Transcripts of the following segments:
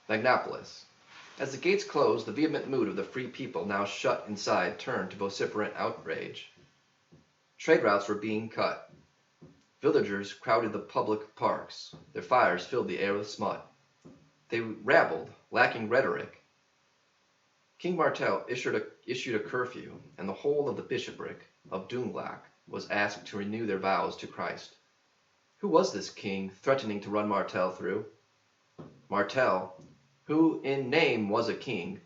Magnopolis. As the gates closed, the vehement mood of the free people now shut inside turned to vociferant outrage. Trade routes were being cut. Villagers crowded the public parks. Their fires filled the air with smut. They rabbled, lacking rhetoric. King Martel issued a curfew, and the whole of the bishopric of Dunglach was asked to renew their vows to Christ. Who was this king threatening to run Martel through? Martel, who in name was a king,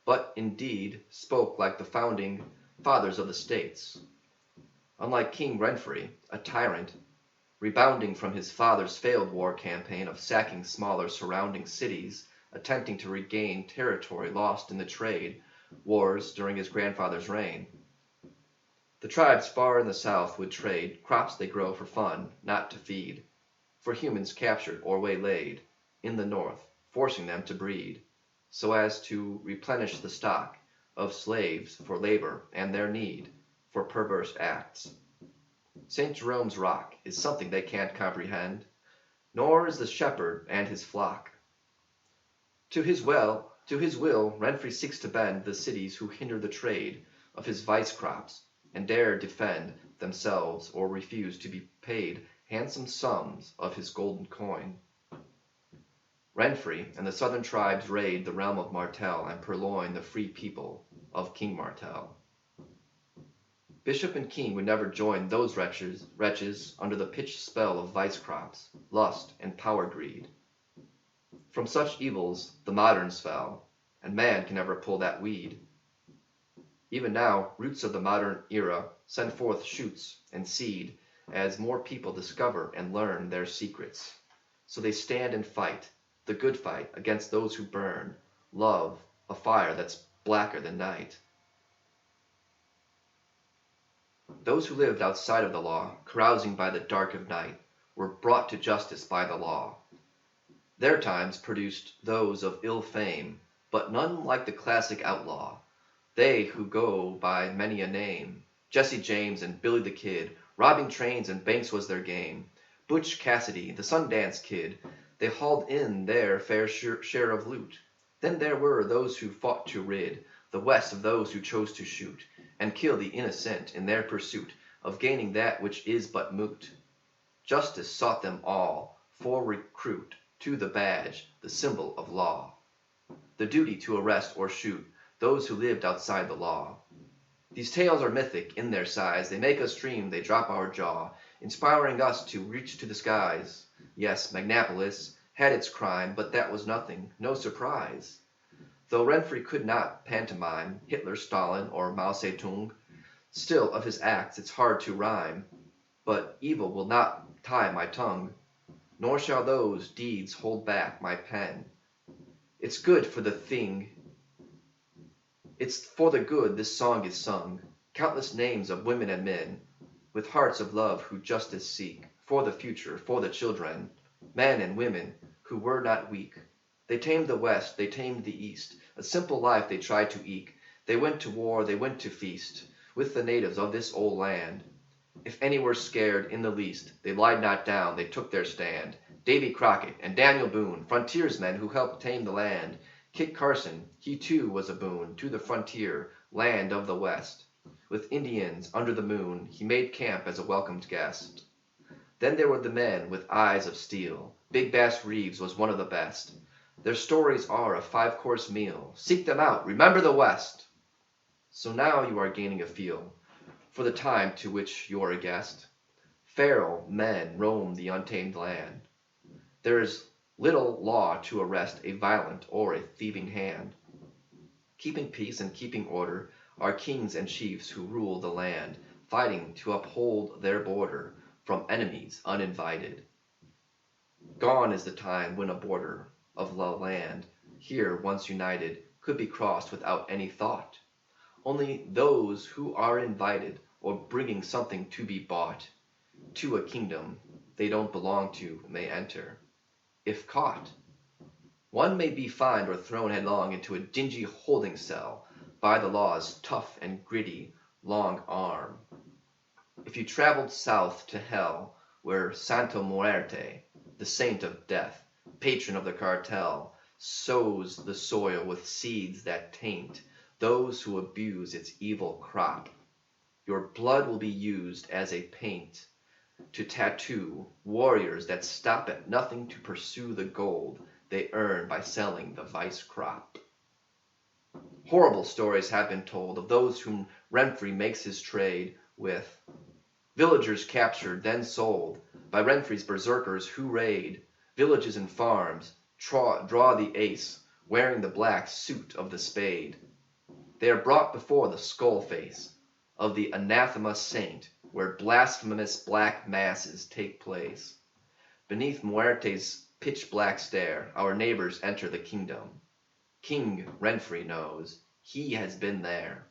but in deed spoke like the founding fathers of the states. Unlike King Renfrey, a tyrant, rebounding from his father's failed war campaign of sacking smaller surrounding cities, attempting to regain territory lost in the trade wars during his grandfather's reign. The tribes far in the south would trade crops they grow for fun, not to feed, for humans captured or waylaid in the north, forcing them to breed, so as to replenish the stock of slaves for labor and their need for perverse acts. St. Jerome's rock is something they can't comprehend, nor is the shepherd and his flock. To his will, Renfrey seeks to bend the cities who hinder the trade of his vice crops and dare defend themselves or refuse to be paid handsome sums of his golden coin. Renfrey and the southern tribes raid the realm of Martel and purloin the free people of King Martel. Bishop and king would never join those wretches under the pitched spell of vice crops, lust, and power greed. From such evils the moderns fell, and man can never pull that weed. Even now, roots of the modern era send forth shoots and seed as more people discover and learn their secrets. So they stand and fight, the good fight, against those who burn, love, a fire that's blacker than night. Those who lived outside of the law, carousing by the dark of night, were brought to justice by the law. Their times produced those of ill fame, but none like the classic outlaw. They who go by many a name, Jesse James and Billy the Kid, robbing trains and banks was their game. Butch Cassidy, the Sundance Kid, they hauled in their fair share of loot. Then there were those who fought to rid the West of those who chose to shoot and kill the innocent in their pursuit of gaining that which is but moot. Justice sought them all for recruit to the badge, the symbol of law, the duty to arrest or shoot those who lived outside the law. These tales are mythic in their size. They make us dream, they drop our jaw, inspiring us to reach to the skies. Yes, Magnopolis had its crime, but that was nothing, no surprise. Though Renfrey could not pantomime Hitler, Stalin, or Mao Zedong, still of his acts it's hard to rhyme. But evil will not tie my tongue, nor shall those deeds hold back my pen. It's good for the thing. It's for the good this song is sung. Countless names of women and men, with hearts of love who justice seek, for the future, for the children, men and women who were not weak. They tamed the West, they tamed the East, a simple life they tried to eke. They went to war, they went to feast, with the natives of this old land. If any were scared in the least, they lied not down, they took their stand. Davy Crockett and Daniel Boone, frontiersmen who helped tame the land. Kit Carson, he too was a boon to the frontier land of the West. With Indians under the moon, he made camp as a welcomed guest. Then there were the men with eyes of steel. Big Bass Reeves was one of the best. Their stories are a 5-course meal. Seek them out, remember the West. So now you are gaining a feel for the time to which you're a guest. Feral men roam the untamed land. There is little law to arrest a violent or a thieving hand. Keeping peace and keeping order are kings and chiefs who rule the land, fighting to uphold their border from enemies uninvited. Gone is the time when a border of the land, here once united, could be crossed without any thought. Only those who are invited or bringing something to be bought to a kingdom they don't belong to may enter. If caught, one may be fined or thrown headlong into a dingy holding cell by the law's tough and gritty long arm. If you traveled south to hell, where Santo Muerte, the saint of death, patron of the cartel, sows the soil with seeds that taint those who abuse its evil crop. Your blood will be used as a paint to tattoo warriors that stop at nothing to pursue the gold they earn by selling the vice crop. Horrible stories have been told of those whom Renfrey makes his trade with. Villagers captured, then sold, by Renfrey's berserkers who raid villages and farms, draw the ace, wearing the black suit of the spade. They are brought before the skull face of the anathema saint, where blasphemous black masses take place. Beneath Muerte's pitch-black stare, our neighbors enter the kingdom. King Renfrey knows he has been there.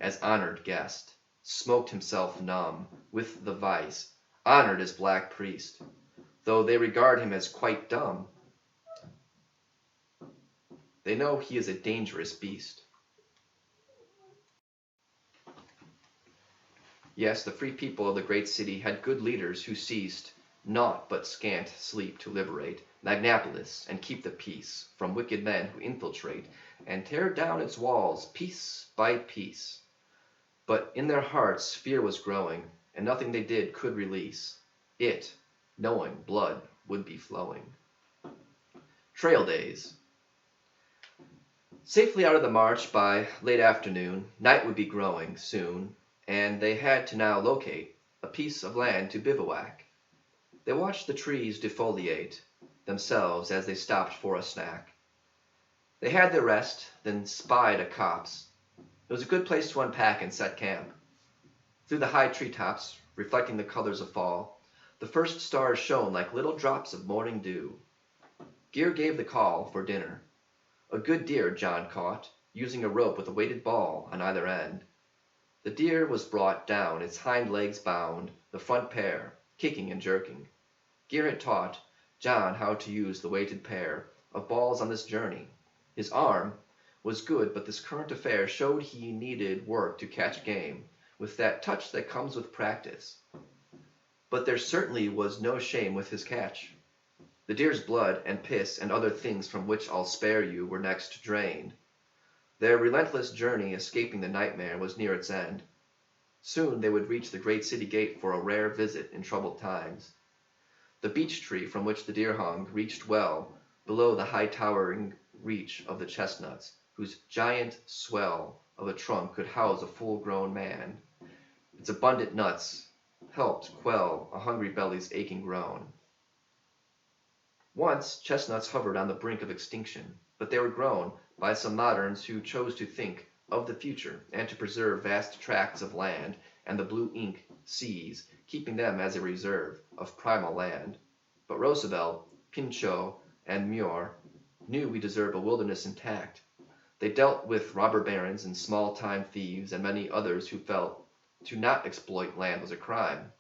As honored guest, smoked himself numb with the vice, honored as black priest, though they regard him as quite dumb. They know he is a dangerous beast. Yes, the free people of the great city had good leaders who ceased naught but scant sleep to liberate Magnapolis and keep the peace from wicked men who infiltrate and tear down its walls piece by piece. But in their hearts fear was growing, and nothing they did could release it, knowing blood would be flowing. Trail days. Safely out of the march by late afternoon, night would be growing soon, and they had to now locate a piece of land to bivouac. They watched the trees defoliate themselves as they stopped for a snack. They had their rest, then spied a copse. It was a good place to unpack and set camp. Through the high treetops, reflecting the colors of fall, the first stars shone like little drops of morning dew. Gear gave the call for dinner. A good deer John caught, using a rope with a weighted ball on either end. The deer was brought down, its hind legs bound, the front pair, kicking and jerking. Gear had taught John how to use the weighted pair of balls on this journey. His arm was good, but this current affair showed he needed work to catch game, with that touch that comes with practice. But there certainly was no shame with his catch. The deer's blood and piss and other things from which I'll spare you were next drained. Their relentless journey escaping the nightmare was near its end. Soon they would reach the great city gate for a rare visit in troubled times. The beech tree from which the deer hung reached well below the high towering reach of the chestnuts, whose giant swell of a trunk could house a full-grown man. Its abundant nuts helped quell a hungry belly's aching groan. Once chestnuts hovered on the brink of extinction, but they were grown by some moderns who chose to think of the future and to preserve vast tracts of land and the blue ink seas, keeping them as a reserve of primal land. But Roosevelt, Pinchot, and Muir knew we deserved a wilderness intact. They dealt with robber barons and small-time thieves and many others who felt to not exploit land was a crime.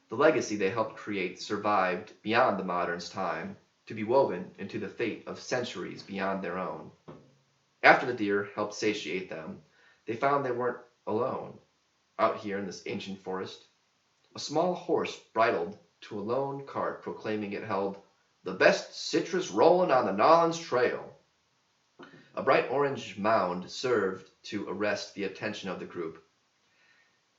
The legacy they helped create survived beyond the modern's time, to be woven into the fate of centuries beyond their own. After the deer helped satiate them, they found they weren't alone out here in this ancient forest. A small horse bridled to a lone cart proclaiming it held the best citrus rolling on the Nolans Trail. A bright orange mound served to arrest the attention of the group.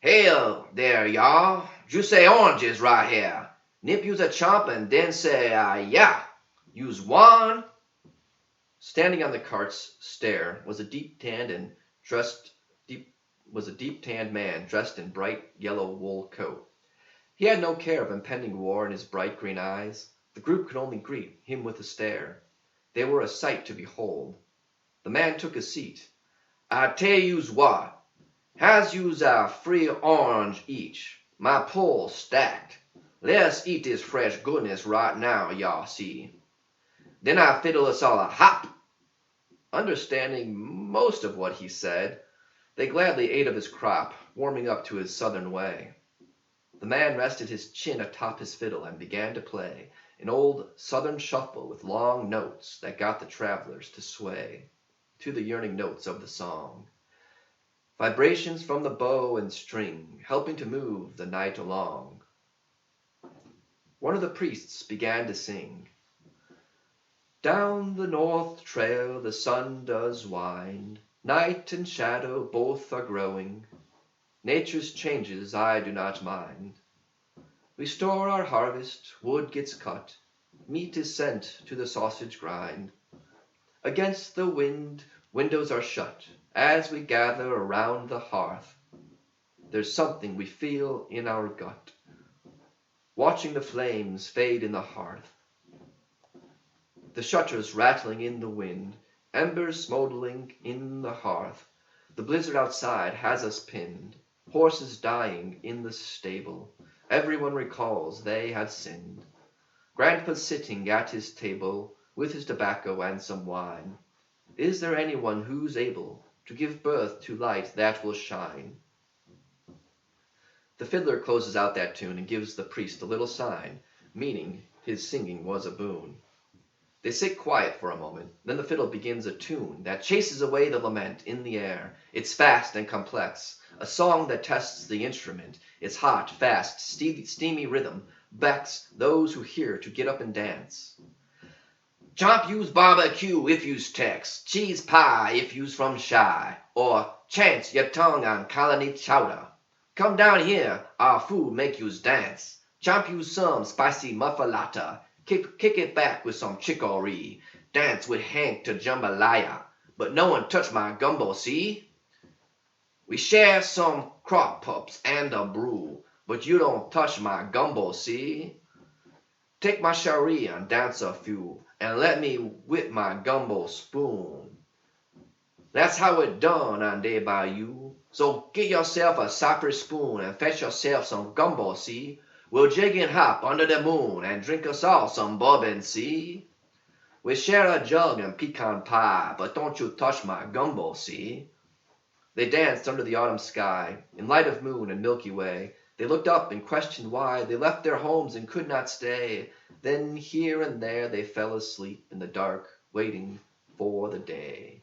"Hail there, y'all. Juicy oranges right here. Nip you's a chomp and then say, yeah. You's one." Standing on the cart's stair was a deep-tanned man dressed in bright yellow wool coat. He had no care of impending war in his bright green eyes. The group could only greet him with a stare. They were a sight to behold. The man took a seat. "I tell you's what. Has you's a free orange each. My pull's stacked. Let's eat this fresh goodness right now, y'all see. Then I fiddle us all a hop." Understanding most of what he said, they gladly ate of his crop, warming up to his southern way. The man rested his chin atop his fiddle and began to play an old southern shuffle with long notes that got the travelers to sway to the yearning notes of the song. Vibrations from the bow and string, helping to move the night along. One of the priests began to sing. Down the north trail the sun does wind. Night and shadow both are growing. Nature's changes I do not mind. We store our harvest, wood gets cut, meat is sent to the sausage grind. Against the wind, windows are shut, as we gather around the hearth. There's something we feel in our gut, watching the flames fade in the hearth. The shutters rattling in the wind, embers smoldering in the hearth. The blizzard outside has us pinned, horses dying in the stable. Everyone recalls they had sinned. Grandpa's sitting at his table with his tobacco and some wine. Is there anyone who's able to give birth to light that will shine? The fiddler closes out that tune and gives the priest a little sign, meaning his singing was a boon. They sit quiet for a moment, then the fiddle begins a tune that chases away the lament in the air. It's fast and complex, a song that tests the instrument. Its hot, fast, steamy rhythm becks those who hear to get up and dance. Chomp you's barbecue if you's Tex, cheese pie if you's from Chi, or chance your tongue on colony chowder. Come down here, our food make you's dance. Chomp you some spicy muffalata. Kick it back with some chicory. Dance with Hank to jambalaya. But no one touch my gumbo, see? We share some crock pups and a brew, but you don't touch my gumbo, see? Take my sherry and dance a few, and let me whip my gumbo spoon. That's how it done on Day Bayou. So get yourself a cypress spoon and fetch yourself some gumbo, see? We'll jig and hop under the moon and drink us all some bourbon, see? We share a jug and pecan pie, but don't you touch my gumbo, see? They danced under the autumn sky, in light of moon and Milky Way. They looked up and questioned why they left their homes and could not stay. Then here and there they fell asleep in the dark, waiting for the day.